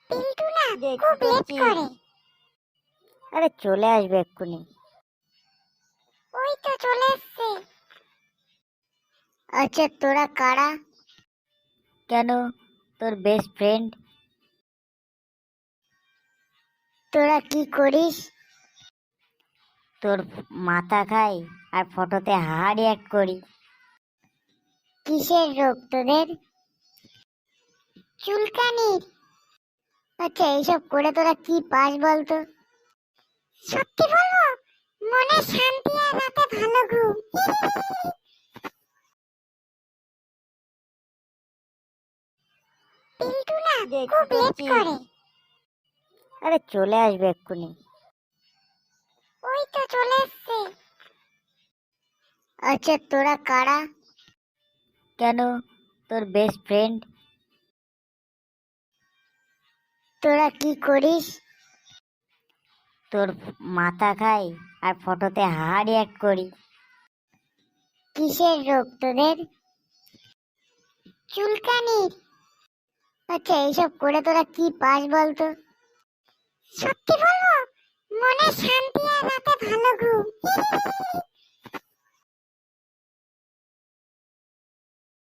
পিন্টু না যে খুব কি লেট করছিস? করে। আরে চলে আসবে এক্ষুনি। ওই তো চলে এসছে। আচ্ছা তোরা কারা? কেন, তোর বেস্ট ফ্রেন্ড? তোরা কি করিস? তোর মাথা খাই আর ফটোতে হাড়ি এক করি। কিসের রোগ তোদের? চুলকানির। আচ্ছা এইসব করে তোরা কি পাস বলতো? সত্যি বলবো, মনে শান্তি আর রাতে ভালো ঘুম। পিন্টু না যে কি খুব লেট করছিস? করে। আরে চলে আসবে এক্ষুনি। ওই তো চলে এসছে। আচ্ছা তোরা কারা? কেন, তোর বেস্ট ফ্রেন্ড? তোরা কি করিস? তোর মাথা খাই আর ফটোতে হাড়ি এক করি। কিসের রোগ তোদের? চুলকানির। আচ্ছা এইসব করে তোরা কি পাস বলতো? সত্যি বলবো, মনে শান্তি আর রাতে ভালো ঘুম।